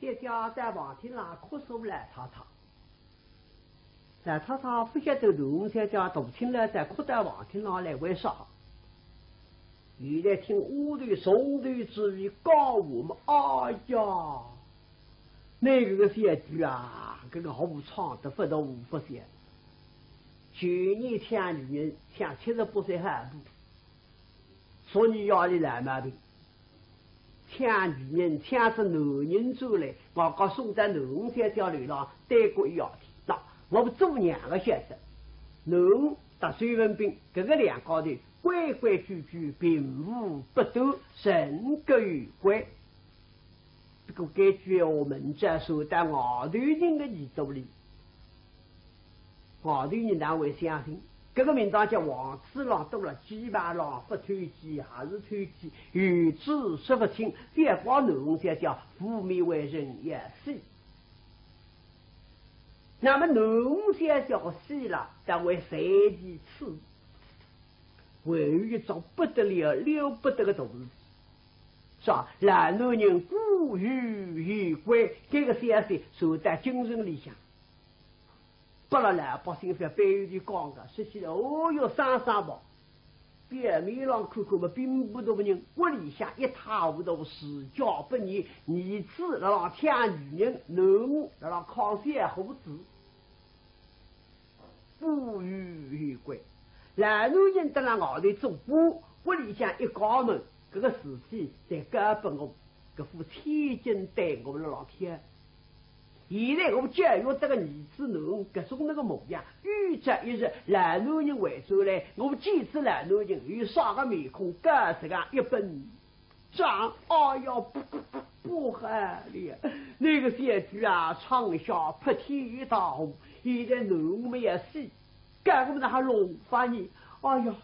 姐家在房厅上哭诉来吵吵，来吵吵不晓得农姐家大厅呢在哭在房厅上来为啥？原来听屋里送队之语告我们，哎呀，那个小句啊，这个好唱的不都不写。去年天女人像78岁还不，所以压力来嘛的。天女人天是男人走来，我告送在农山交流上待过一样天。那我们做两个选择，农到水文兵这个两高头规规矩矩，并无不斗，神格于规。这个根据我们这说在外头人的耳朵里，外头人哪会相信？这个名章叫王次郎多了，鸡巴郎不推荐还是推荐，与之说不清。别光农家叫父命为人也是。那么农家叫死了，但为谁的次？为一种不得了、了不得的东西，是吧？男人孤于于归，这个消息受在精神里向。不了老百姓在背后的讲个，说起来哦哟三宝，表面上看看嘛，并不多人，屋里向一塌糊涂，死教不严，儿子让天女人，农让靠些胡子，不与归。男人在那外头做官，屋里向一搞门，这个事体在根本我这副天经对我们老天。现在我们教育这个儿子农各种那个模样，预测一日男人为首来，我们几次男人有啥个面孔，各这个一本长，哎呀不害了，那个小句啊，长下扑天大红，现在农们也死，干我们那还弄发你，哎呀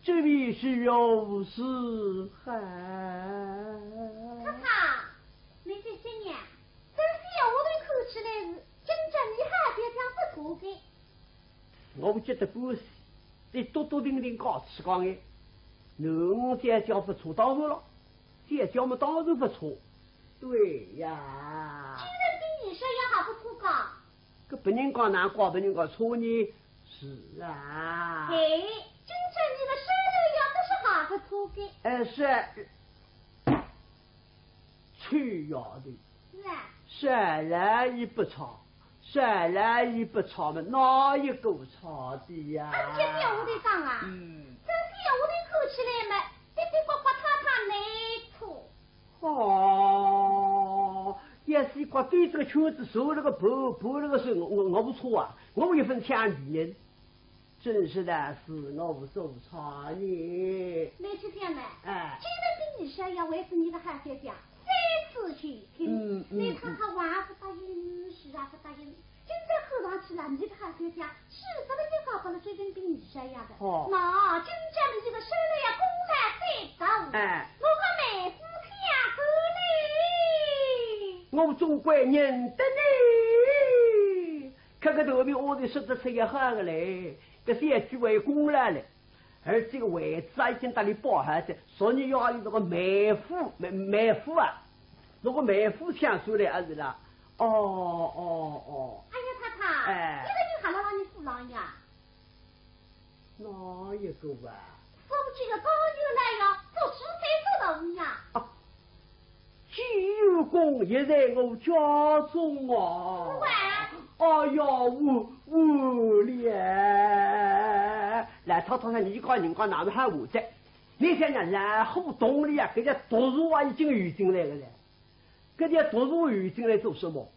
这必须有事害。太太。那些些年，真是要我的口气来是，真正你还别讲不错的。我觉得不是，你多多丁丁搞吃讲的，农家教不错，当然了，家教嘛当然不错。对呀。今日比你说也还不错讲。个别人讲难讲，别人讲错呢。是啊。哎，真正你的收入要都是还不错的。是。去呀的，是啊，山来也不差，山来也不差嘛，哪一个差的呀？这是我的讲啊，真是要我的口气来嘛，别呱呱他没错。哦，也是瓜对这个圈子收那个婆那个是我不错啊，我一份强女人，真是的是我无所差呢。没去见嘛？哎，今日比你说要维持你的汉学家。再次去听，你看他还不答应，是啊不答应。现在后上去了，你的汉学家是怎么就搞不了这跟比你这样的？哦，那真正的这个收入要公来最高。哎，我个妹夫天我总归认得你，看看头皮我的说得出也好个嘞，这是一句为公来了。而这个位置已经打理包含着，所以要有这个妹夫啊，如果妹夫抢出来还是啦，哦。哎呀，太太，哎，这个就喊了让你父郎呀。哪一个啊？说不这个高就来呀，做10岁做到呀。济有功也在我家中啊。哎呀，我咧，来涛涛你讲人家哪能还我在？你想想，然后洞里啊，给家读书啊已经语进来了嘞，给家读书语进来做什么？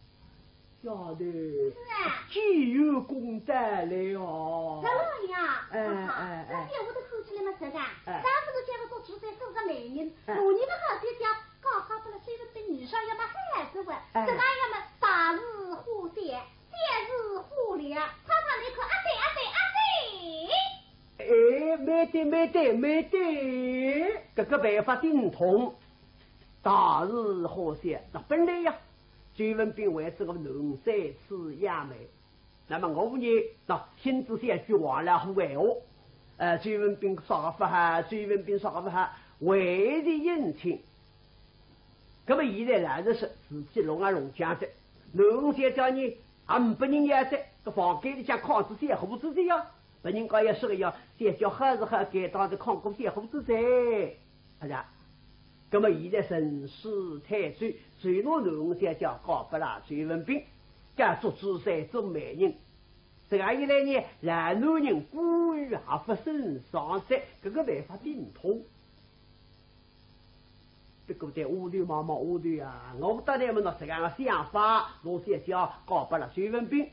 晓得。是啊。济有功带来哦。老呀，哎，这我的口气那么实干，咱不是讲个做10岁做个男人，我你们好就讲。刚不了，虽然对女上要把孩子问，这个要么大日化小，小日化了，他那可没得，这个办法顶通，大日化小，那本来呀，追问兵为这个农山吃亚美，那么我呢，那亲自写句话来胡为我，追问兵啥个不哈，追问兵啥个不哈，为的应情。那么现在来的是自己龙啊龙江的，龙先叫你啊不人也在个房间里向靠子些胡子的呀，不人家也说个呀，先叫还是还给当着看过些胡子噻，是吧？那么现在神师太岁，随罗龙先叫搞不啦随文兵，加做主帅做美人。这样一来呢，男人孤于还不胜上山，这个办法顶通。这个在屋里忙忙屋里啊，我当然们那这样的想法，我先叫搞不了随文兵，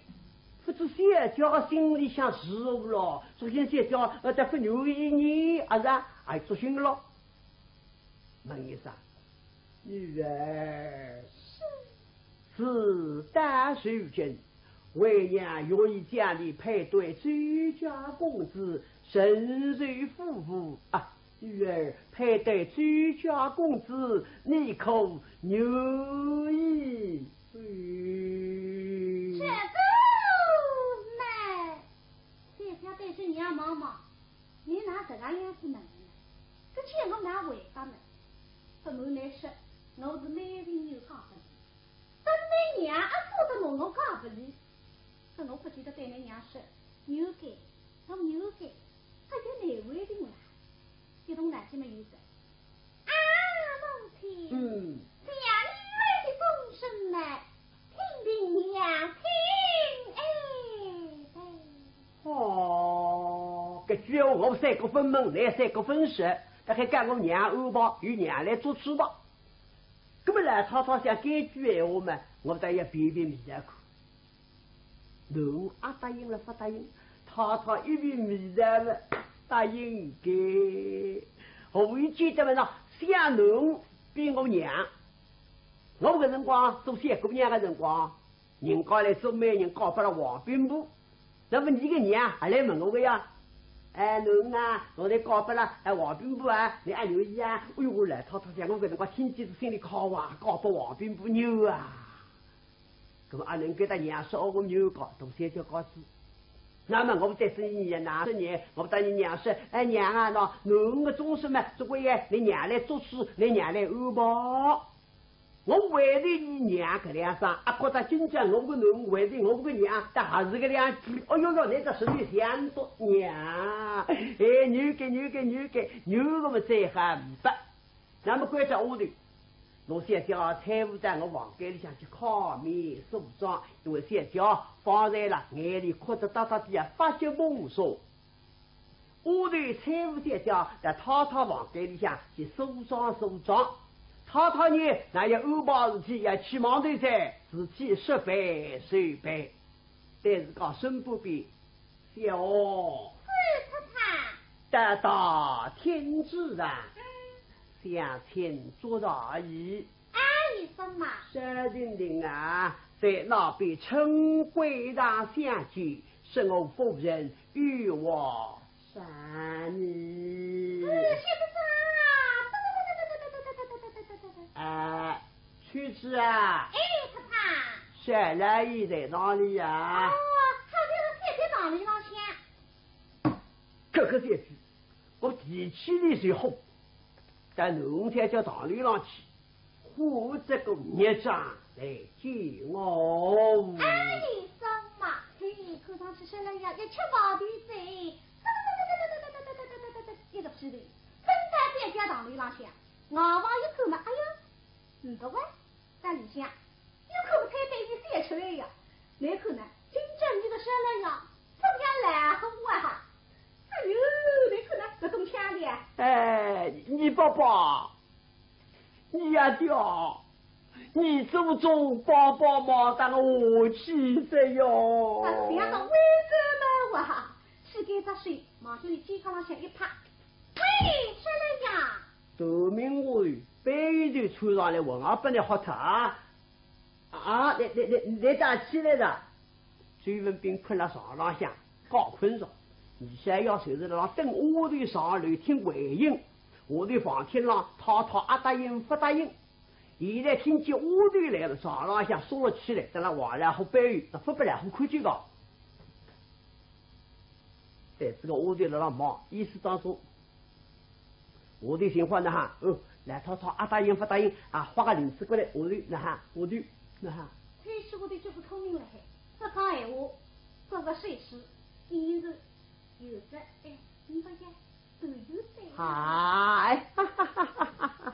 不知先叫心里想事务了，首先先叫再分牛一年，啊是啊，还做心了。问一声，女儿是大寿间。为娘愿意家里配对居家公子，深受夫妇啊！女儿配对居家公子，你可愿意？这个奶，这下对是娘妈妈，你拿这个样子能呢？这钱我拿回家呢？不瞒你说，我是美人有家的，等你娘说的我家不离。可我不记得对你娘说，牛改，我牛改，他有哪位的啦？这种男子没有的。啊，母亲，家里来的风声呢，听娘听，哦，这句我三个分门来三个分舍，他还干我娘欧巴与娘来做主吧。那么来他想改句闲话嘛，我倒要别别米来看。侬啊答应了不答应？他一边迷然了答应给。我一记得嘛，想侬比我娘，我个辰光做小姑娘的辰光，人家来做媒人搞不了黄宾部，那么你个娘还来问我个呀？哎，侬啊，我来搞不了黄宾部啊，你还留意啊？哎呦，我来他讲我个辰光听见是心里靠啊，搞不黄宾部牛啊！那么阿能给他娘说我牛搞，都先叫告知。那么我再是年哪十年，我当你娘说，哎娘啊，那侬个终身嘛，这个呀，你娘来做事，你娘来安排。我为了你娘搿两声，啊，觉得今朝我个侬为了我个娘，但还是个两句，哎呦哟，你这手里想多娘，哎牛给牛个么再还不得。那么关着屋里。我先叫财务在我房间里向去烤面梳妆，因为先叫放在了眼里哭着哒哒的发觉梦说。屋里财务先叫在太太房间里向去梳妆，太太呢那要安排事体要去忙头噻，自己设备收备，但是讲孙不必小太大天子啊。相亲做大义，一声嘛，山顶顶啊，在那边称贵大相聚，是我夫人与我善你。去子啊！太太，山来意在哪里呀？他在哪里老乡？这个些子，我提起你最好。在农田叫大驴上去，护这个孽障来见我。一声嘛，嘿，看上去生了呀，一吃饱的嘴，一个屁的，分在边家大驴上去，我往一看嘛，哎呀，你个喂，在里向，有口才对你写出来呀，你看呢，真正你个生了呀，怎么来和我哈？哎呦，你看那这种腔的。哎，你爸爸，你呀叫，你祖宗帮忙当我气噻哟。这样的为什么哇？是给他睡，马上你健康上向一趴。喂，什么呀？夺命我背着穿上来问啊，不能喝茶啊！你打起来了？追文兵困了床上向，搞困着。你想要就是让等屋里上楼听回应，我的房天上他啊答应不答应？现在听见屋里来了，床上向缩了起来，在那晚上好背雨，那不来好看见个。在这个屋里来了忙，意思当中，我的情况呢哈，来涛涛答应不答应啊？画个零食过来，我的那哈，我的那哈。这时我的就是聪明了嘿，这讲闲话，这个谁是？一日有着哎，你发现都有在。嗨，哈哈哈哈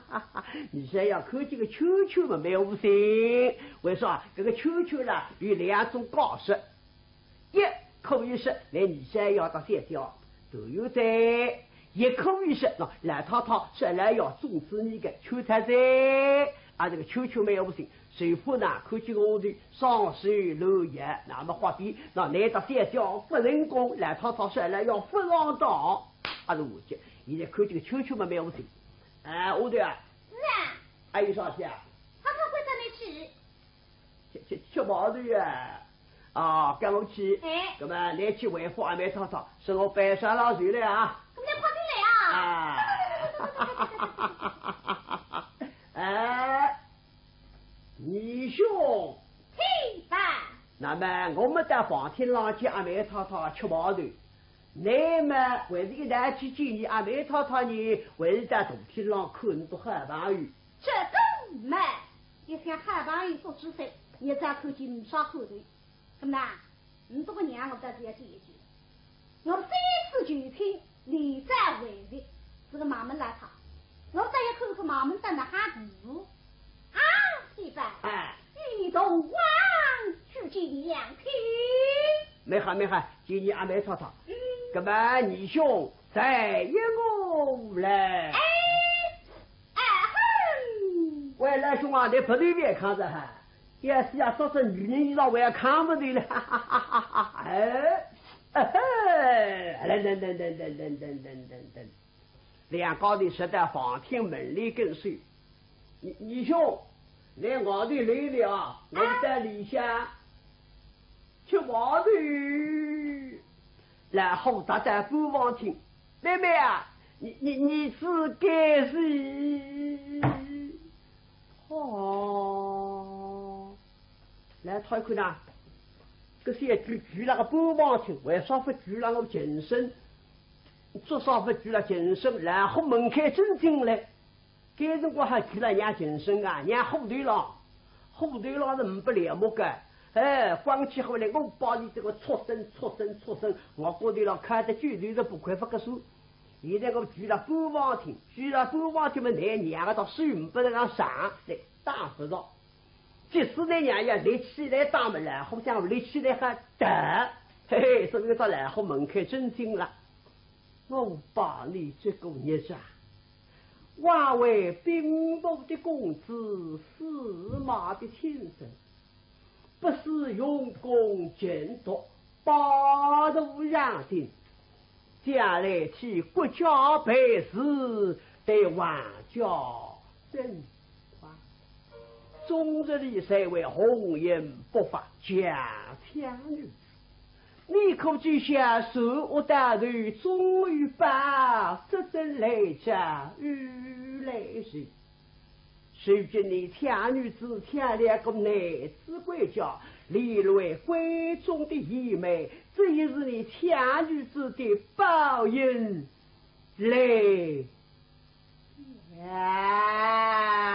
哈哈！你想要看这个球球嘛，没有无心。为啥？这个球球呢有两种高式，一可以是来你想要到三条都有在。也可以是来涛涛是来要种植你的秋菜在，啊这个秋秋没有不行，水壶呢看见我的上水落叶，那么画笔那来到三角不人工，来涛涛是来要不上当，啊是我讲，现在看这个秋秋嘛没有不行，哎我的啊，是啊，还有啥事啊？他会在那去，吃毛的呀。啊，跟我去，哎，那么来去维护阿妹涛涛，是我白山老水了啊。啊！哎，你兄，听吧。那么我们在房天上见阿妹涛涛吃毛头，你们为这个南去见你阿妹涛涛呢，为在大天上看你的海旁鱼。这个嘛，一看海旁鱼不知谁，也在看见你耍口头。怎么啦？你这个娘我在这里记一记，我三次就听。你在为的这个马门来他，我再一看看马门在那喊字啊，媳妇，哎，一同往去见两天。没喊，今年阿妹吵吵，那么你兄在一我来。哼，喂，来兄啊，你不对面看着哈，也是呀，说是女人衣裳我也看不对了，哈哈哈哈哈哈，哎。等，两高的是在房厅门里跟随。你兄，来我的来了，我在里下吃毛的，然后他在不房厅，妹妹啊，你是该是哦，来他看呐。这些举那个不忘情，为啥不举那个精神？至少不举了精神，然后门开正经来，该辰光还举了伢精神啊，伢后头郎是不了目的，哎，光起后来我把你这个畜生，我过头郎看得绝对是不快不个数。现在我举了不忘情嘛，那伢个到水不能让上来打不着。即使那娘呀立起来打门来，好像立起来还得，嘿嘿，所以说然后门开正经了。我把你这个日子，化为兵部的公子，司马的亲生，不是用功建德，八路让定，将来替国家办事，得万家争。终日里才为红颜不发家乡女，你可记下手我大头终于把这阵来家与来时，谁知你天女子天两个男子归家，离来闺中的姨妹，这也是你天女子的报应来呀。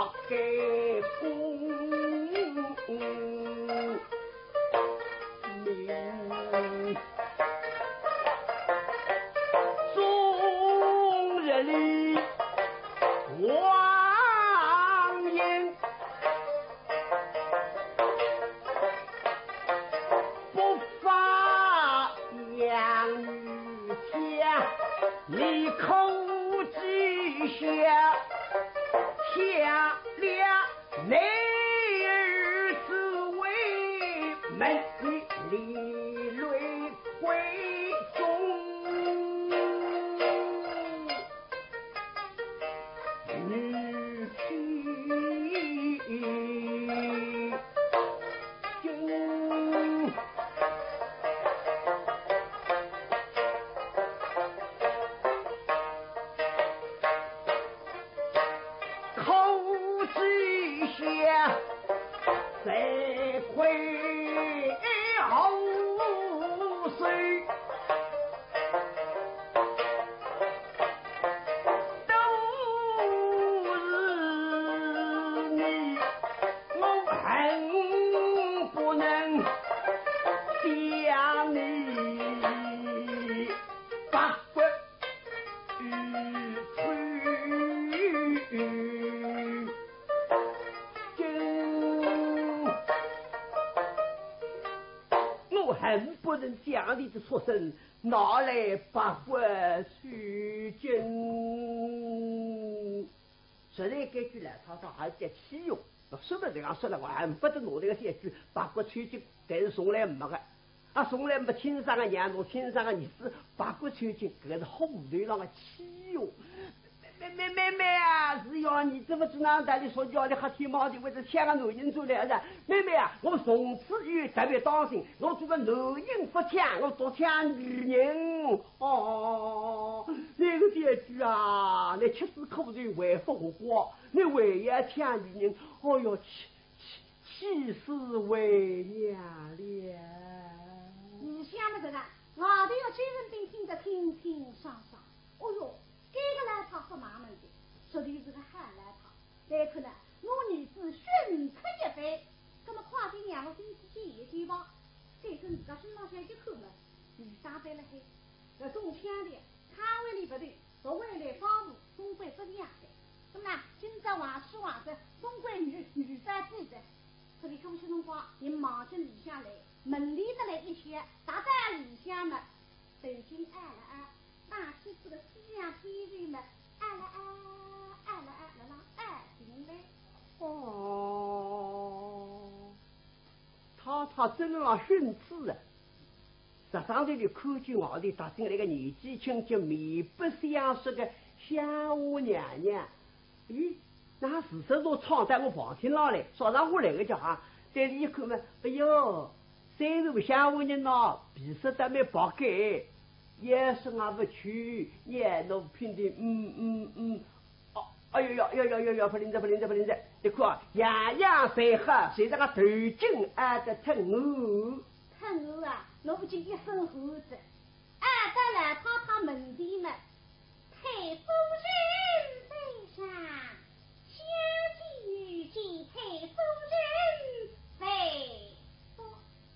把给功名，终日里光阴不发养女家，你口之下下了内儿子为门里累会中，女婿经口之下谁会后岁，都是你，我恨不能将你把骨我恨不能将你的畜生拿来把骨取经。实在这句来他还在气用，说不这样说了，我恨不得拿这个这句把骨取经，但是从来没个。从来没亲生的娘，我亲生的儿子把骨取经，这是后头上的气哟。妹啊，只要你这么子那带你说叫你黑天猫的，为了抢个男人做来的。妹啊，我从此以后特别当心，我做个男人不抢，我多抢女人。那个爹句啊，你吃死口水为风光，你为要抢女人，哦哟，气死为娘了。你想的这个，我都要追人兵听得清清爽爽。哦哟，这个来他是哪门的？说的是个汉来他，来看呢，我女子迅速一飞，那么跨进两个星期去一对吧？这阵自个身上先去看了，雨伞背了黑，要中枪的，看为里不对，所谓的防务总归不一样的。那么今朝往事往事，总归女伞记着。这里空气中话，你马上里下来，门里的来一些，打在里下呢，北京爱了爱，大西子的西洋天人呢，爱了爱，爱了爱，来了爱情嘞。他真让训斥啊！这上头的看见我的打进来个年纪轻轻面不相识的香屋娘娘，咦？那事实都闯在我房间上来，说让我来个叫啊！在里一看嘛，哎呦，三头香屋人呐，皮色得没白改，眼神啊不去，眼都拼的哎呦，不灵着，你看洋洋水喝，随着个头巾挨得疼我。疼我啊，我不就一身胡子，挨得来他门第呢，太夫人背上。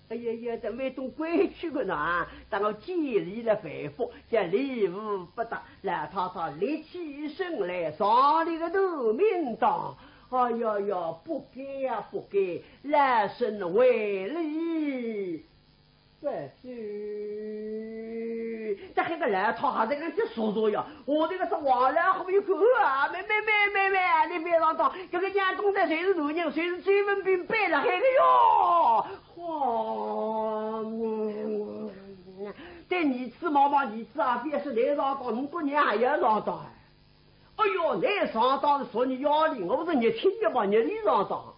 哎呀，这没懂规矩的呢，当我建立了回复，将礼物不打，让他立起身来，上了个头名堂。哎呀，不该呀，不该，来生为礼。不是，这还个来他还在那去说说呀，我这个是王来后面口啊，妹，你别让他这个娘东在谁是男人，谁是追文兵背了还个哟，对你吃毛毛你吃啊，别是来上当，你过年还要上当。哎呦，来上当是说你压力，我不是你亲的吧，你里上当。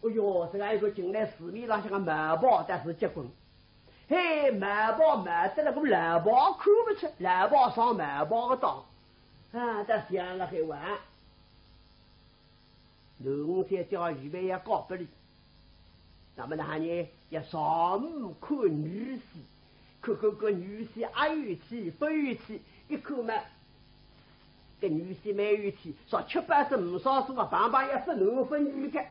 哎呦，这个一个进来市面上像个买包，但是结婚。嘿，买包买得了，我蓝包看不出，蓝包上买包的当，这想了还晚。农才叫预备也搞不离，那么那呢，要上午看女婿，看女婿爱有气不有气，一看嘛，跟女婿没有气，说785少数啊，棒棒也是6分女的。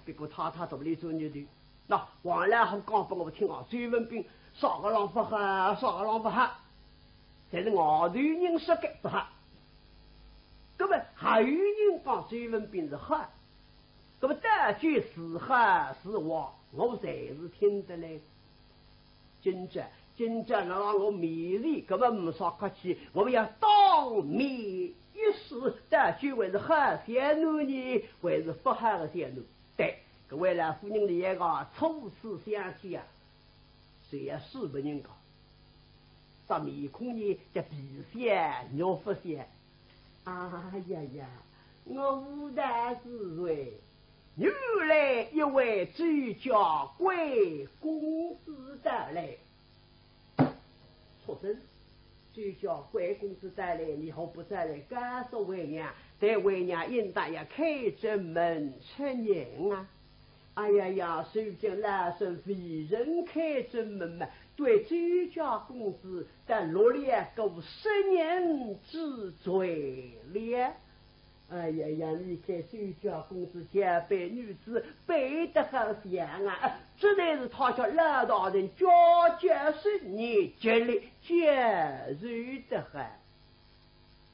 别个太都不来做女的，那王来好讲给我听啊，水文兵啥个浪不哈，啥个浪不哈，但是我对人说的不哈。那么还有人讲水文兵是哈，那么这句是哈是话，我才是听得来。真正让我美丽，根本没啥客气。我们要当面一试，这句为是好贤奴呢，还是不好的贤奴？对，各位老夫人的一个初次相见啊，谁也是不人讲。这面孔呢，叫鼻仙，肉不仙。啊呀呀，我无大智慧，原来一位主家贵公子带来。出身，主家贵公子带来，你何不再来告诉为娘？对为娘应当要开正门吃年啊！哎呀呀，如今老身为人开正门嘛，对主家公子在落了个10年之罪了。哎呀呀！你看主家公子家被女子背得很像啊，这乃是他叫老大人家家10年接力接入的很。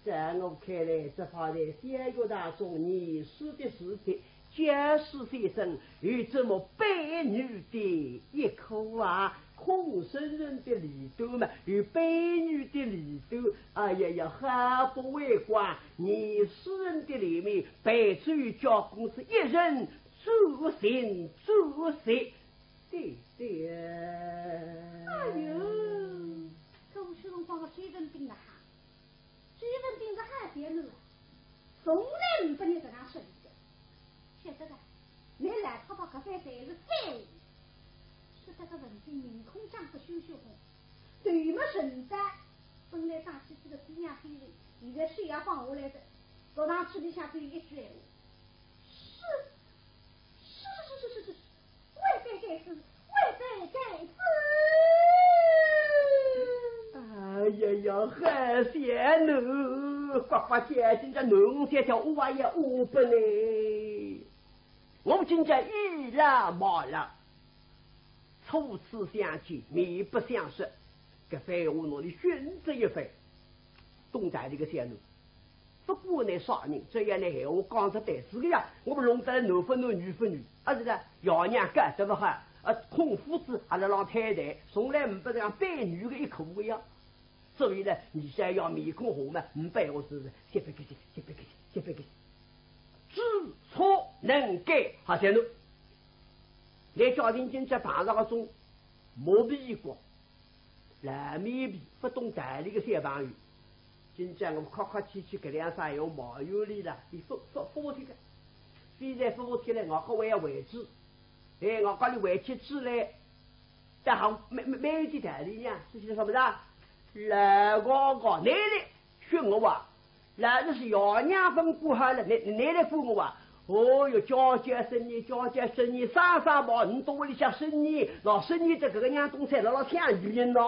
在我看来，这怕在监狱当中你死的事情，假使先生有这么悲女的一口啊，空生人的里头嘛，有悲女的里头，哎呀呀，还不为怪，你私人的里面被主家公司一人主行主席，对对。哎呦，可不是我帮个水分病的哈，水分病的哈别了，从来不你这样说的。现在的，你来他把咖啡才是废物，是这个文君面孔长得羞羞红，对么神丹，本来大气这个姑娘黑人，现在谁要放我来的，早上吃里下对一句来话，是，未该该死，未该该死。哎呀呀，海鲜奴，呱呱姐，今朝农些条乌啊也乌不呢？我今朝依然麻了，初次相见，面不相识，这番话我里选择一番，东在这个线路。不过呢，杀人这样呢，我讲着对，是个呀，我们弄得男分男，女分女，而且呢，姚娘干这么好，孔夫子还是老太太，从来不这样背女的一口一样。所以呢，你现在要面孔红嘛，不背我是先别给，知错能改，好些路。来家庭经济碰上个种毛皮光，蓝面皮不懂代理个小朋友。今朝我客客气气搿两三用毛有理了，你服天的，现在服天了，我可还要回去，我告你回去之来，但好没有的代理呢，是些什么的？来个奶奶劝我啊，那就是姚娘分过好了，奶奶扶我啊。哦哟，家家生意，三毛，你到屋里向生意，老生意这个娘东西老像鱼呢。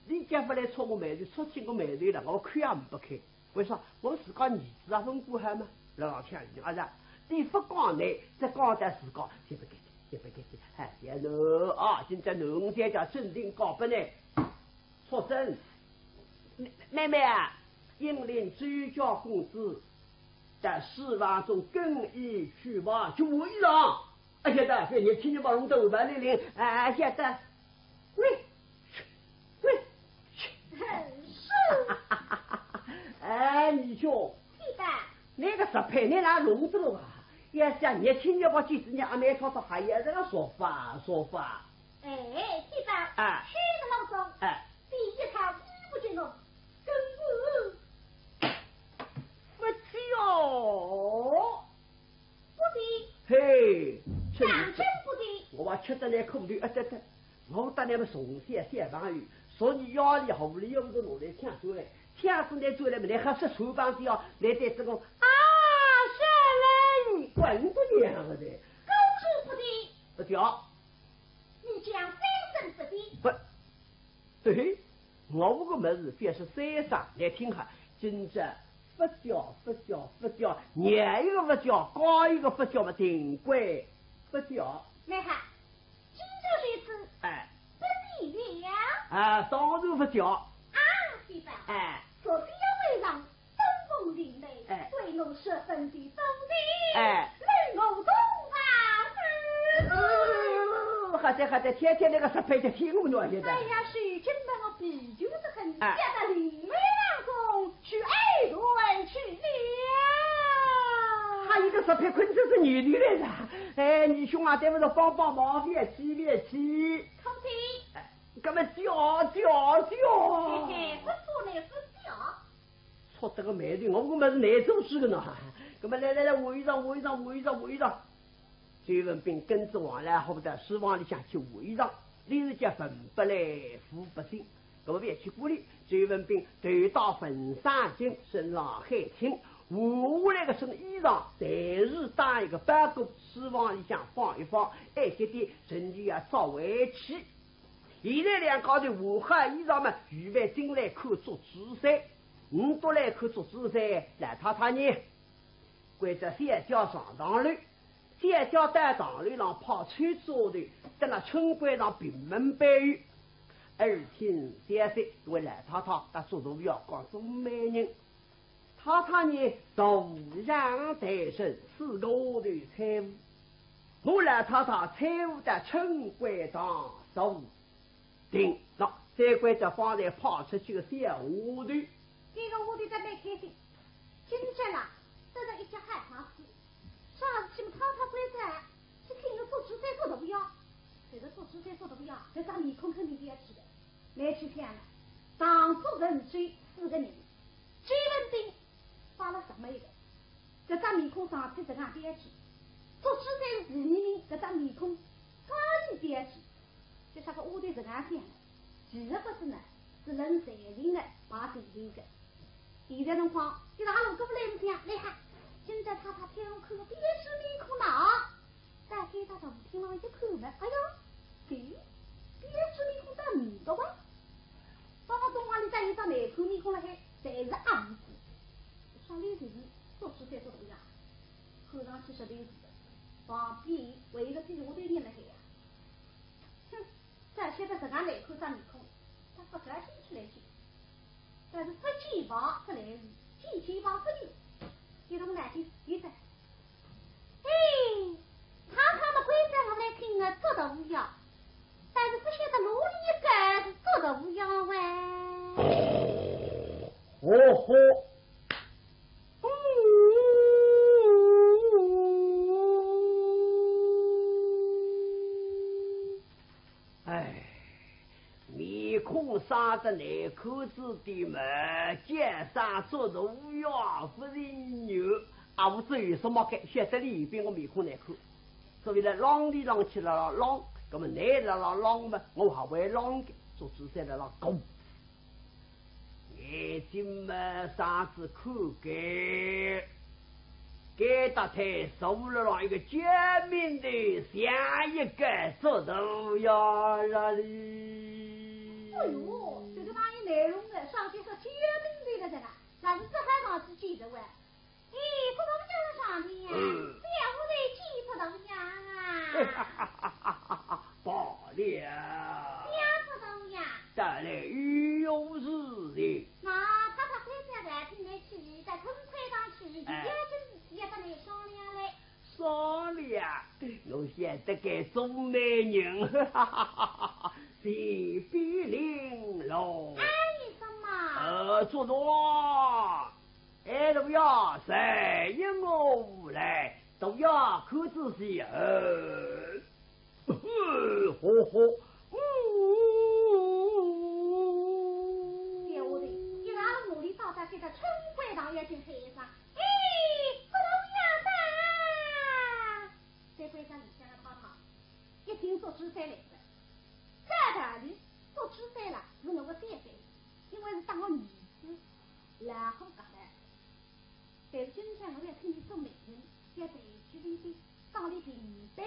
你家不来戳我眉头，戳起我眉头了，我看也不开。为啥？我自家儿子啊分过好嘛，老像鱼，儿子，你不讲呢，再讲在自家，先不给，哎呀侬啊，今朝侬家叫镇定搞不呢？出身，妹妹啊，应领主家公子在释放中更衣去吧，就我衣裳。哎晓得，这年轻人把龙头发领，哎晓得，喂，是，哎你说，是的，那个十配你拿笼子了啊？要想年轻人把几十年阿妹操作还要这个说法。哎，是的，哎，去的老总，哎。第一套衣服进了，跟我不去哦，不的，嘿，当真不的。我把吃的那口头对，我当年们从小小朋友，所以压力好里用着我来抢出来，抢出来做来没来还是厨房的要来在这个啊，下来你滚不娘了的，狗是不的，不掉，你讲三声不的，不，对，我个么子便是山上来听哈，今朝佛教，年一个佛教，高一个佛教嘛，顶贵佛教。来哈，今朝如此，哎，不必了。啊，当然佛教。啊，对吧？哎，昨天晚上登峰林内，对我十分的忠心，哎，令我东方还在天天那个十倍的听我呢，现在。哎呀，水军们我比就是很，吓得林妹郎中去爱对去了。他一个十倍坤就是女的来着，哎，你兄啊，对不对？帮忙，别气。空气。哎，干嘛叫？嘿嘿，不错嘞，不叫。错这个妹的，我们是哪种事的呢？干嘛来，我一张。崔文斌跟着王来后的书房里想去会上，李日杰分不来付不进，那么别去鼓励。崔文斌头到粉纱巾，身上还轻，我那个身衣裳暂时当一个包裹，书房里想放一放，哎，这点身体啊稍微起。现在两高头武汉衣裳们预备进来看做姿势，都来看做姿势，来他呢，跪在县教上堂里。县教在堂里上跑吹奏的，在那春馆上闭门拜语。耳听先生为来他那做都要告诉美人，他呢突然抬身是我的财务，我来他财务在春馆上走定了，这关就放在跑出去的小屋里。这个屋里在没开心，今天啦，这是一家害怕死。上次他回来，去听个做主宰做的不要，这个做主宰做的不要，这张面孔肯定别去的。来去看了，当初人追4个人，追文兵发了什么一个？这张面孔上去这样别去，做主宰是你这张面孔早已别去，就像个屋里这样想的，其实不是呢，是人才灵的把对灵的。现在辰光，就让阿龙哥不来不讲，来哈。现在他天我看个别是面孔哪，再给他从天上一看呢，哎呀，别是面孔在唔到啊！到我东华里再一张面孔面孔了还侪是暗字，上六字做出再做不样，后上去是六字，旁边为一个字我都念了海呀。哼，再现在这样来看张面孔，他不感兴趣来听，但是不见房不来日，见房不留。给他们来听，意思。哎，他的规则我来听啊，做的无恙，但是不晓得努力一个是做的无恙喂。哎，面孔杀的内口子的嘛，肩上做的无恙不人牛啊！我至于什么个晓得里边我面孔难看，所以呢，浪里浪去了浪，那么难了浪嘛，我还会浪的，做主在了浪狗。眼睛嘛，啥子看给他才收了让一个绝命的像一个做头呀那里。哎呦，这个哪有内容的？上去是绝命的了，这个，那是这还上去记的喂。哎，不能讲上去呀，这样我得记不能讲啊。罢了。讲不能呀。带来御用事的。那他回家来听来去，在城块上去，也不能商量嘞。商量，我现在给中美人，谁比玲珑？哎，什么？做多，哎，都要谁应我来，都要看仔细呵呵。小的，一拿了努力到达这个春晖堂也进黑上，哎，不能样的。这回上你先来跑跑，一定做主宰来的。在这里做主宰了，是我个姐姐，因为是当我女子，然后搞来。但是今天我要听你做美人，要在一句里边当你平辈，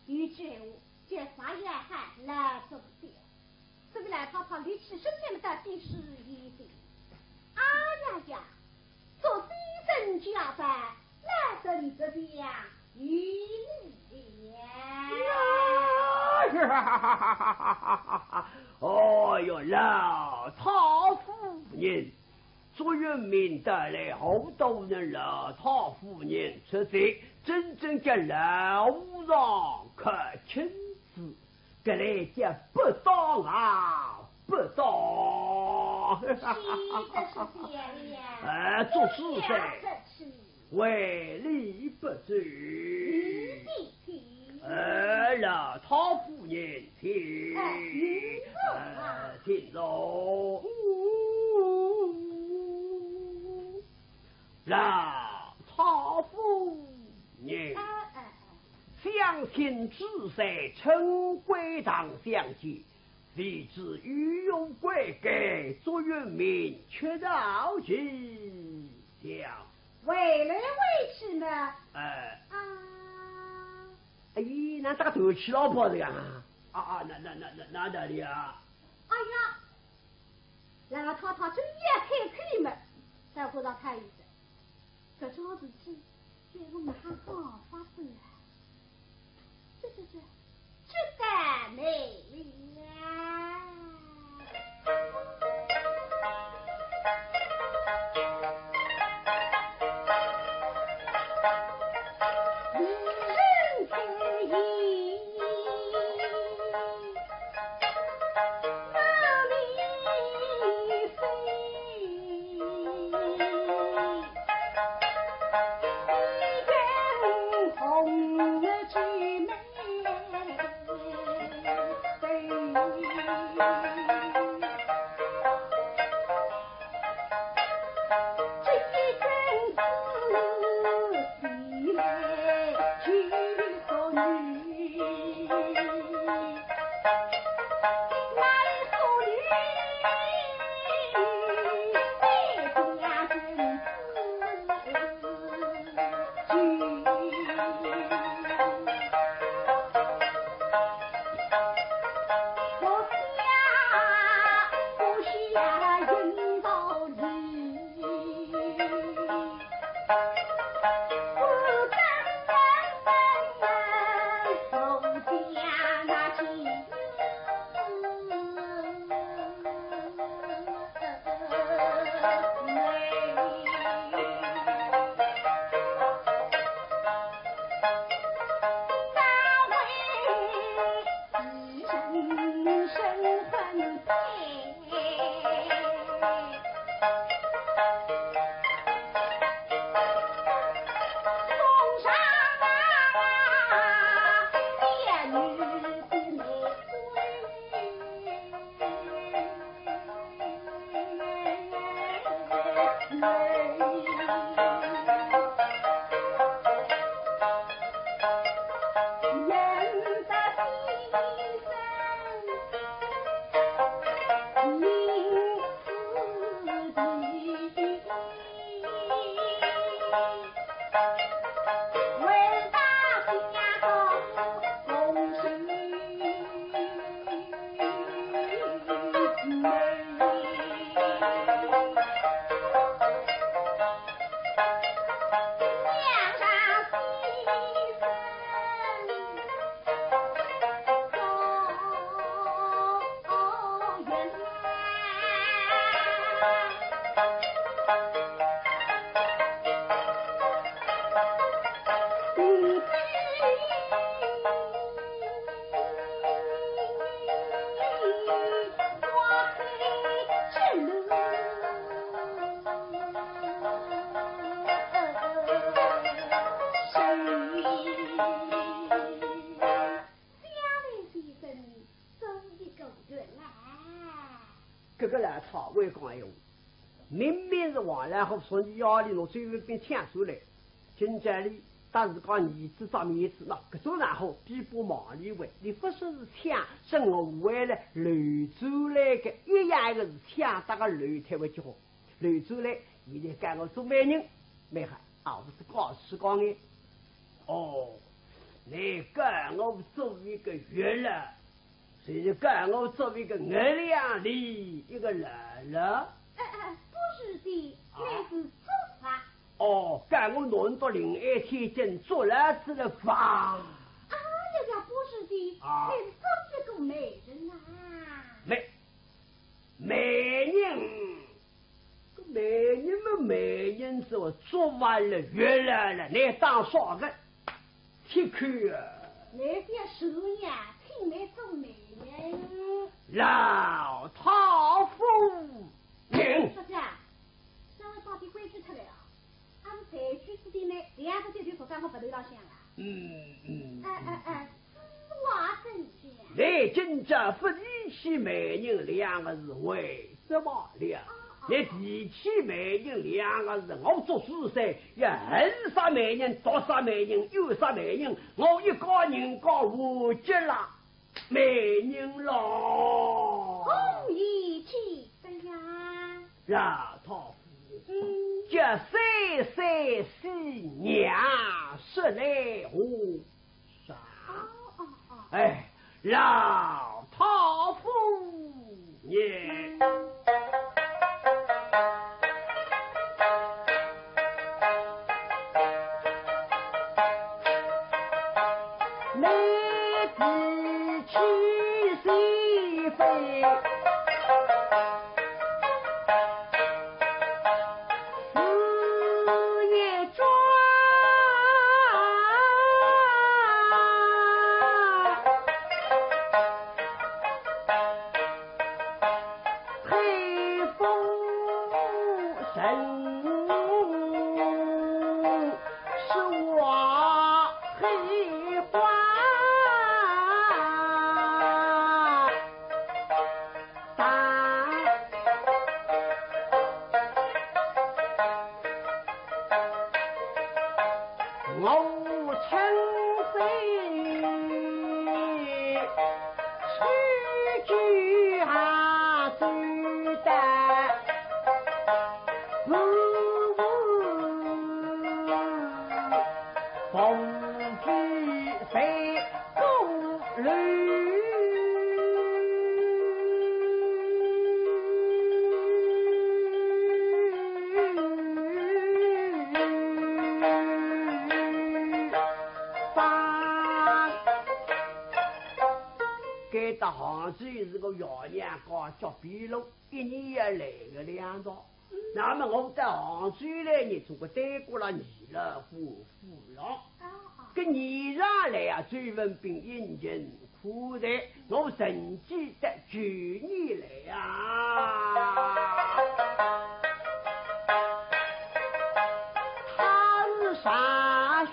一句闲话。这啥也还来做不对，这个来跑跑力气身边的必须一定。呀呀，做先生家饭，来这里这边与你呀！哦哟，老太夫人，做人民带来好多人老太夫人出席，真正的老上看亲子，这来叫不当啊，不当！是的是贤良，做事噻，为理不知。老太夫人听，听喽。老太夫人，相亲之事，称归堂相见，谁知欲用归给做人民，却道其讲。为了为什么？哎，那这个头起老婆的呀？哪的呀？哎呀，老太太真也开口嘛，再回到太医生，这桩事情给我们还好发生了，这得美了。这个来他为讲用，明明是王然后从你家里弄最后一边抢出来，今家里但是讲儿子长面子，那这种然后比不忙里为，你不说是抢，是我为了楼主来个一样的是抢，这个楼台为就好，楼主来现在干我做媒人，没还啊不是告诉讲的，哦，你干我做一个月了。谁就干我作为一个二两里一个人了？不是是的，乃是做法。哦，干我弄到另一天正做了子的房。啊，有了不是的，乃是真一个美人啊。美人，美人是我做完了月了，你当啥个？听看啊！那些手呀，听来做美人。老太夫人，说是啊，那我把这规矩出来了。俺们采取之地呢，2个就说咱们不对了想了。此话怎讲？你今朝不提起美人2个字，为什么了？你提起美人2个字，我做事噻，也恨杀美人，夺杀美人，又杀美人，我一个人家无极了，美人咯。红衣起的呀，老太夫人，这三四娘说来话啥？哎，老太夫人。是个姚娘家叫比路，1年也来个2趟。那么我在杭州来，你做个待过了你了夫了。跟你上来啊，追问并殷勤苦待，我曾记得去年来啊。他是啥事？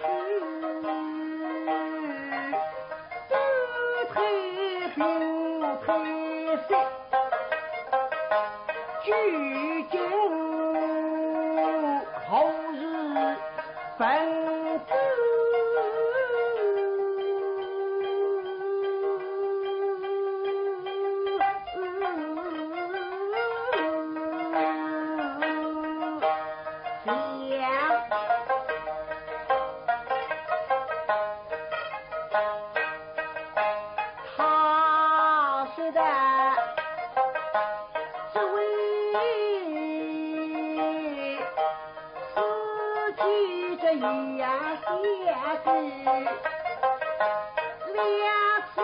距今后日分子，他是的。一呀下去2次，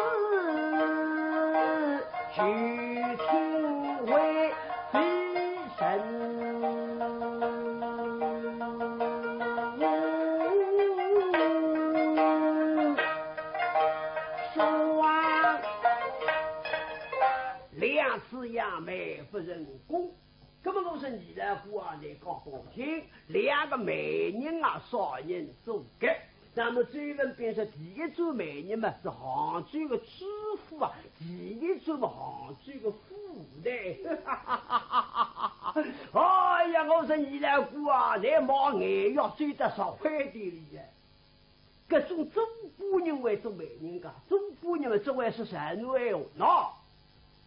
去听为最深。说完2次杨梅夫人宫。那么我是你来过啊，你讲不听，2个美人啊，少人做的。那么追问便说，第一组美人嘛是杭州的知府啊，第二组嘛杭州的富的。哎呀，我说你来过啊，你毛眼要追得上快点里啊。各种中国人为做美人噶，中国人们作为是神为哦，那。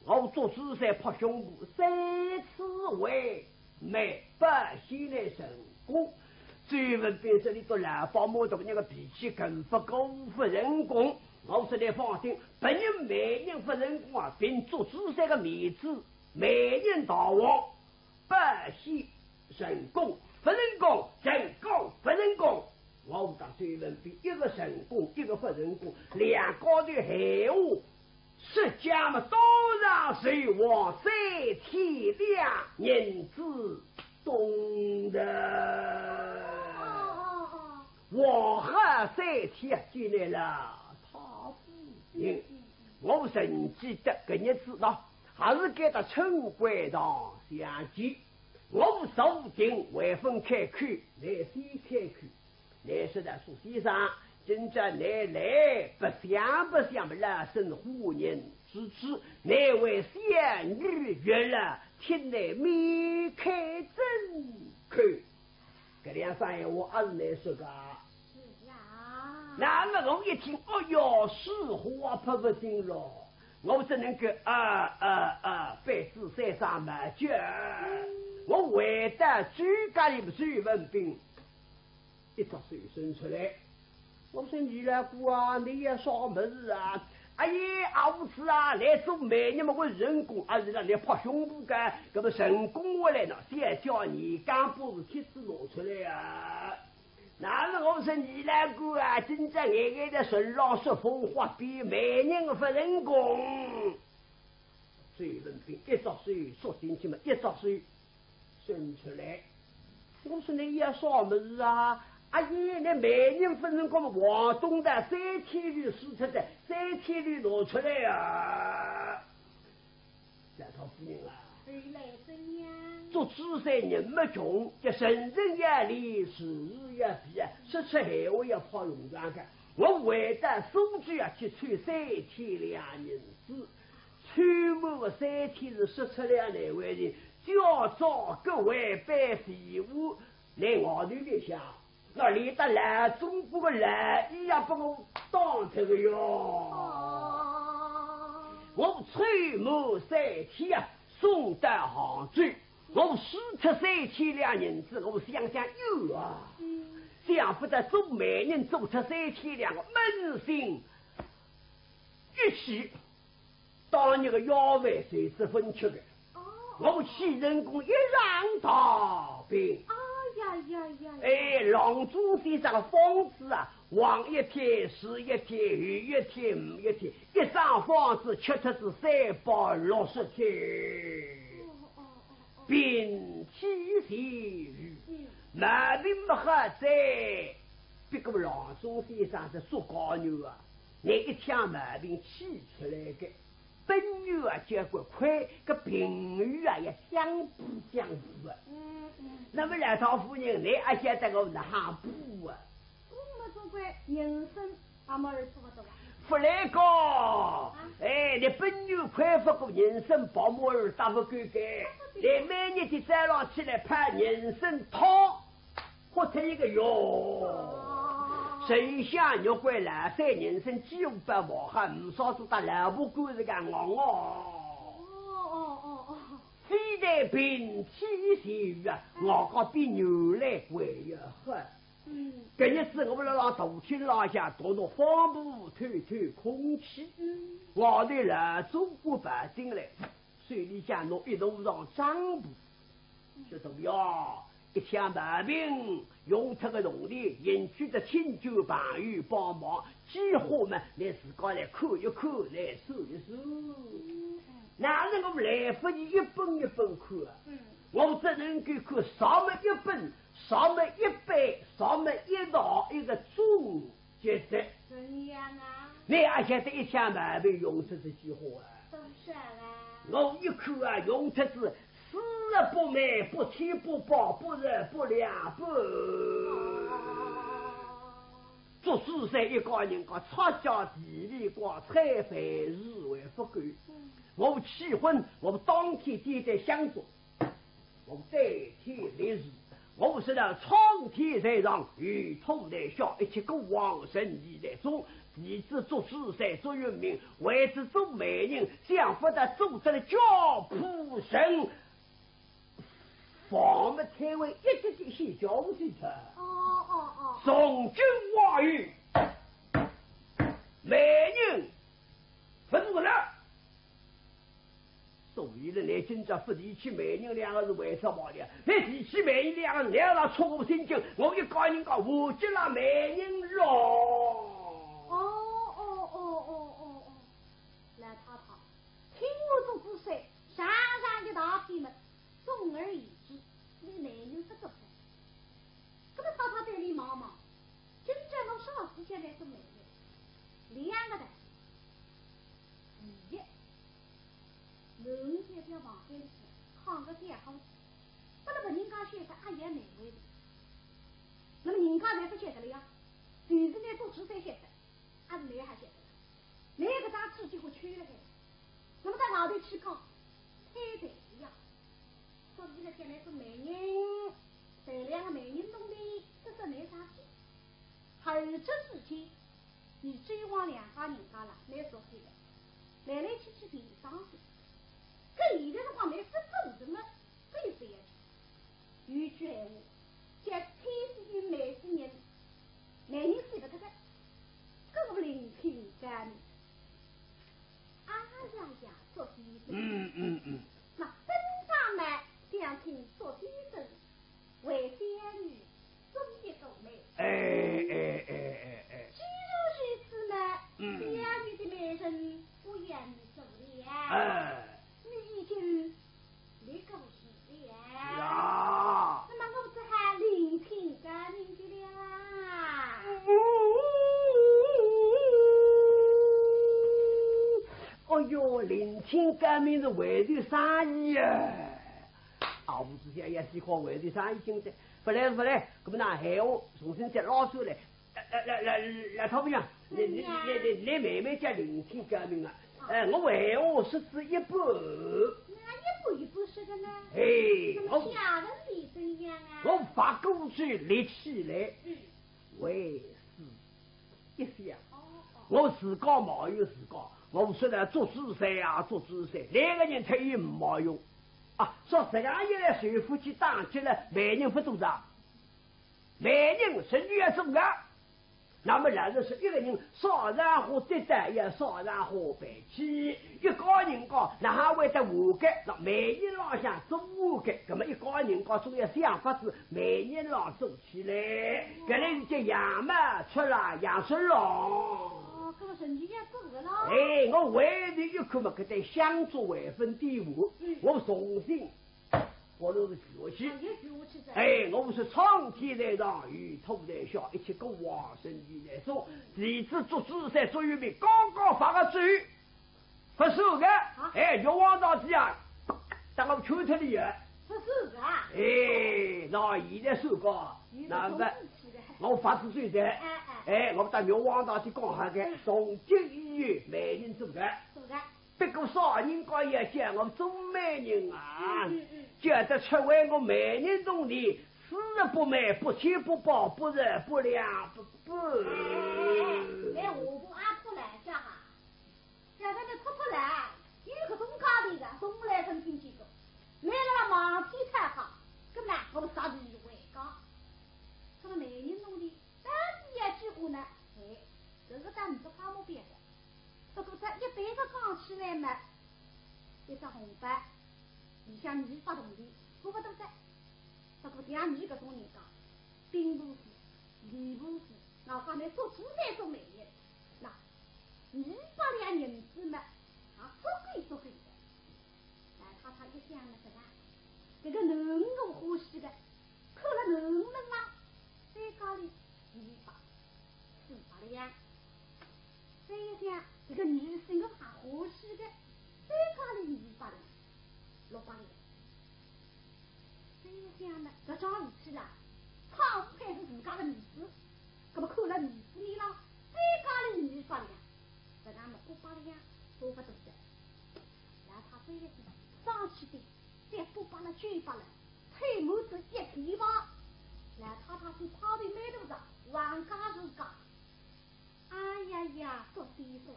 我做姿势拍胸部，3次为美百姓来成功。追问别这里都蓝方木头那个脾气更不够不人工。我说你放心，本人美人不人工啊，并做姿势的面子，美人大王百姓成功，不成功，成功，不成功。我打水文比一个成功，一个不成功，两个的害物，释迦嘛，当然是往三天两人之懂的。黄河三天进来了，他夫人，我甚记得个日子呢，还是给他春归堂相见。我手定为分开去，来先开去。来是在书先生，真正来不想了，生妇人之子，乃为仙女月了，听来面开真看。这两三言我还是来说个。是呀。那么我一听，哦哟，实话拍不进了，我只能够白纸山上买酒。我为的诸葛里水文兵一朝水生出来，我说你来姑啊，你也啥么子啊？哎呀，阿五子啊，来做媒人们我人工，还是让你拍胸部干，这个成功我来呢，先叫你刚把是帖子拿出来啊。那么我说你来姑啊，真正眼的顺浪说风话，比媒人不人工。水文兵一朝水说进去嘛，一朝水生出来。我说你也啥么子啊？阿姨，那媒人分成我们广东的三天里输出的，三天里拿出来啊！这套夫人啊，谁来怎样？做主山人没穷，这神人眼里时日也比，说出海我也怕用上的。我为的收据啊，去穿三天两人子，穿满3天是说出来那位人，叫找各位办事务来我这里想。那里的来中国的来一样把我当这个哟，我吹满3天啊，送到杭州，我输出3天两人子，我想想有啊，想不得做媒人做出3天两个扪心一起，当年个腰围谁是分区的，我去人工一让逃兵。哎，郎中先生的房子啊，黄一天、四一天、雨一天、五一天，一张房子吃出是360天，并起谁雨，满病不喝在，别个郎中先生是做高牛啊，那一枪满病气出来的。本女啊，结果快，个评语啊也相补相补啊。那么两套夫人，你还晓得我哪行补啊？我们总归人生阿毛儿做不到啊。不来个，哎，你本女快不过人生保姆儿打不够给，你每日的早上起来拍人生汤，或者一个哟。谁想要归来三人生几乎不毛还唔少子打老不过这个非得凭气血啊，我个比牛来贵呀呵。这日子我们让大天拉下多多方步透空气，我的人中国白进来，水里下弄一路上张步，就怎么样？一枪白兵用他个农力引去的清酒朋友帮忙，几乎嘛来自个来看一看，来搜一搜。哪能我们来不及一本一本看啊？我只能够看少么一本，少么一杯，少么一道一个总结的。怎样啊？你也晓得一枪白兵用出这句话啊？多少啊？我一看啊，用出是。死而不美，不天不保，不仁不良，不做主山一个人个差价地理光采饭日为不够。我气昏，我当天地在相助，我代天立日，我是那苍天在上，与痛在下，一切个往生以来中。弟子做主山做人民，为之做媒人，想不得做出了教仆神。放么台湾一直的写教务记者。从军话语，媒人分不了。所以呢，来今今朝不提起美人两个是为什么的？你提起美人两个人，两个出我心境，我一告人讲，我接了美人肉。来太太，听我做主说，山上的大皮们，总而言之，你美人是个谁？这个太太对你妈妈，真正弄啥时间来是美人，两个的。第一，人家不要忘记的是，看个点好，不能把人家写的阿爷美味的，那么人家才不写的了呀，就是那做主谁写的，还是你还写的？那个咱自己会去了的，那么在哪里去讲？太对呀！说这个现在是美人，这两个美人中的这是没啥事，后这事情你追往两家人家了，没说对的。来来去去比上去，这一个的话没是真的吗？最非要有句话，叫天时地美之人，美人是不这个，这个聆听干。哎呀，做先生，那真上呢，想听做先生，为仙女终于够美。虚如虚词呢，仙女的美人不言走了。你已经立够是了。呀，那么我只还聆听干您的了。哎呦，聆听革命是为的生意啊！我之前也是靠为的生意经济，不来，那么那还我重新再捞出来，来，他不讲，你妹妹叫聆听革命啊！我为我是指一半。那一步是的呢？我下文里怎样啊？我发过去立起来，为是一想，我自个没有自个。我说的做主噻呀，做主噻，两个人退役没用啊！说这样一来，谁夫妻当起了美人不多少？美人是女做的，那么然后是一个人少然后对待，也少然后背起，一个人讲，那还会得活该，那美人老想做活该，那么一个人讲总要想法子，美人老做起来，搿来就养嘛出了养生龙。这个神经也做了。我为的一口嘛，搿得相助为分第五，我重新我都是学习。我是苍天在上，与土在下，一切个往生地在做，弟子做主在做于民，刚刚发个嘴，不是个，就往到底啊，当我求他的人。不是个。那现在是个，那么我发自最在。我到牛王大去讲下个，从今以后美人做的。不过少人家也讲我做美人啊，觉得出为我美人中的，死不美，不亲不保，不仁不良，不。来我不阿婆来家哈，现在的婆婆来，有个东家的个，东来生亲戚个，来了忙天才好，根本我们啥子以为讲，这个美人中的。但是也几乎呢，这个咱不看我别的，这个在一辈子刚起来嘛，一张红白，你像你发动的，我不都在，这个像你个种人讲，兵不是，礼不是，那刚才做主在做美人，那你把两银子嘛，做贵的，来他一想呢，这个能够呼吸的，可了能不能啊？在家里。100、400两，这一想，这个女性我还合适的，最高的200两、600两。这一想呢，这桩事体啦，他才是自家的女子，那么看了女子你了，最高的200两，这咱们500两多不多的？然后他这一想，上去的再500了、900了，退母子一提吧。来，他是跑的没多少，往家就讲，哎呀，做先生，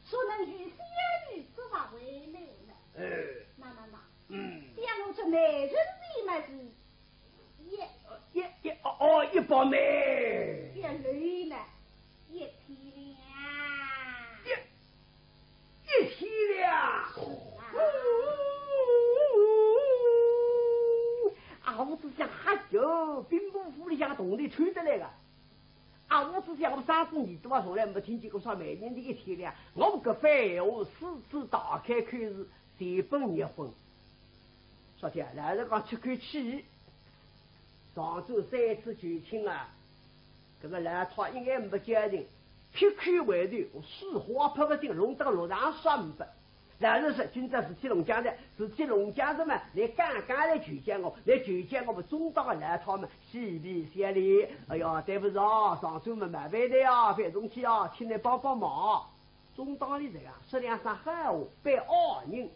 说能与仙女做法为美了，那，这样我这美人的嘛是一包美，一累了，一提两，一提两。动力吹得来个。我只想我3子女多从来没听见过说每年的一天了。我个废物四肢打开看是3分2分。说的来是讲吃口气，上周3次求亲啊，这个来他应该没家庭，撇开为头，水花泼个进弄到路上3百。然后是今朝是去龙江的，是去龙江的嘛？来刚来求见我，来求见我们中岛来他们嬉皮笑脸。哎呀，对不起啊，上周们买饭的呀，饭东西啊，请来帮帮忙。中岛里这样说2声好话，被2人。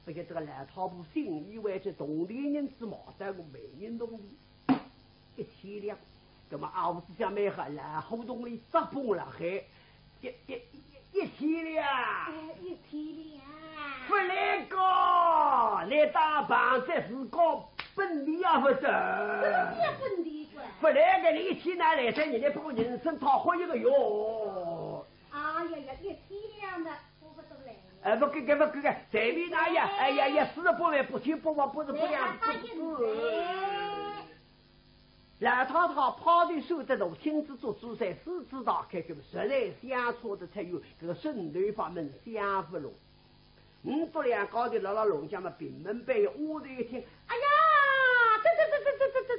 而且这个来他部心以为这动力人之毛，在我每人动力一天亮，那么儿子想买下来，后动力砸崩了还一天亮，一天亮，不来个来打棒这是个本地啊不是？本地个，不来个你一天拿来在你的帮人生讨好一个哟。哎呀呀，一天亮的，我不懂嘞。不给，随便拿呀！哎呀，48万不听不忘，不是不良不来太跑的手得动，亲自做主菜，四肢打开，实在相处的才有这个顺头法门相不拢。不两高的老龙家嘛，闭门背屋里一听，哎呀，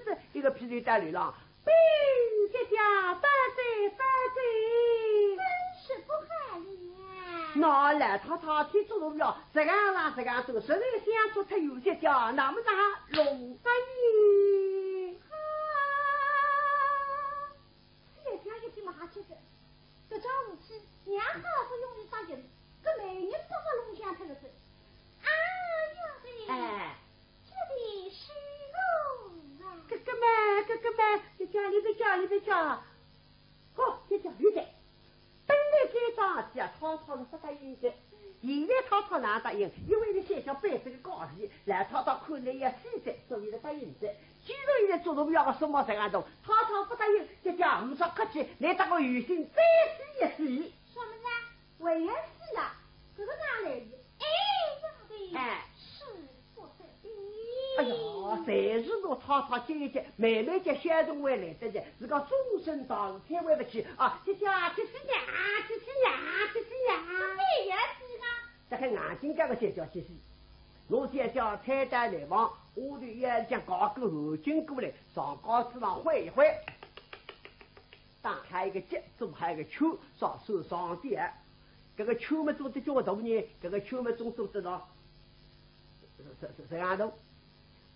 这，一个霹雳大女郎，兵姐家得罪，真是不害呀！那来太天主动了，这个走，实在相处才有些家，那么大龙得意。这张武器娘好不容易杀人，这美人不和龙相特的是要的，这里是龙啊！哥哥们，别叫，别叫，本来该张起啊，涛是不答应的，现在涛哪答应？因为你先想背这个高兴，来涛看来也实在，所以他答应的。既然现在做动要个什么3动，涛不答应，就叫不说客气，来打个雨欣再试一试。什么呢？为了是了，这个哪来的？是不得的。哎呀，谁是我涛接一接，每每接小动物来得的，是个终身大事天回不去啊！这呀，这是呀。这也是啊。这个眼睛这个才叫这是。我先叫菜单来往，我的眼将搞个后军过来，上高子上挥一挥，打开一个结，做开一个球，上手上点，这个球嘛做的叫大呢，这个球嘛总做得到这样头，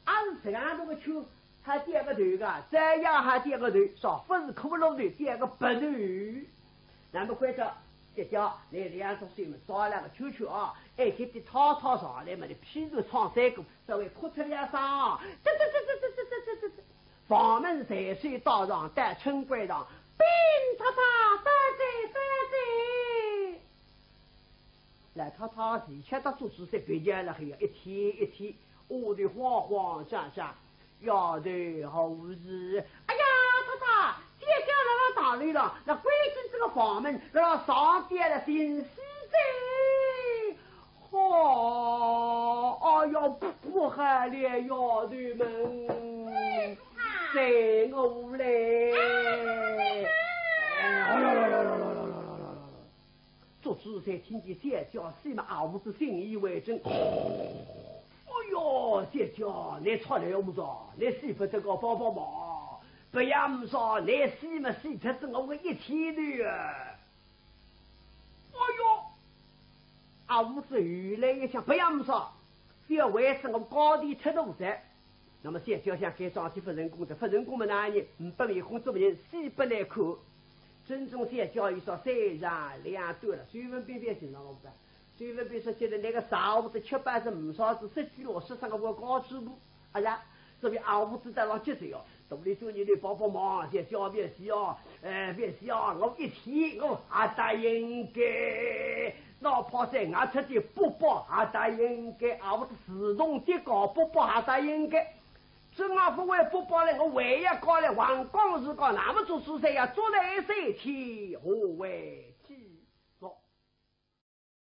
是这样头个球，还点个头个，这样还点个头，上不是骷髅头，点个白头，那么快着。这叫来2只水嘛，抓2个球啊！哎，给的涛上来嘛，你劈头闯3个，稍微哭出2声，这，房门3岁道上带春归上，兵塔得。来他以前他做主菜别讲了，还有一天，我的慌张，丫头好事，哎呀，他。接下来打雷了，那关进这个房门，让上边的新西在，哎呀，不害了丫头们，在我来，做主菜听见谢家西嘛，儿子信以为真。哎呦，谢家，你出来不着，你媳妇这个帮忙。不要么说，来洗嘛洗，这是我个一天的啊！哎呦，屋子越来越想，不要么说，只要维持我高低尺度在，那么现就像给装起夫人工的，夫人工们那年不离婚做人，洗不来口。真正现教育说3让2对了，随便便行了，我不随便便说觉得那个啥屋子7-8是唔少子10几落13个我高支部，哎呀，所以屋子在往接水哦。独立做你的帮忙，些小别需要，别需要，我一天我还答应该，哪怕在外出的不报还答应该，我是自动的搞不报还答应该。这我不为不报了，我为要搞了王光是搞那么做蔬菜呀，做了3天何为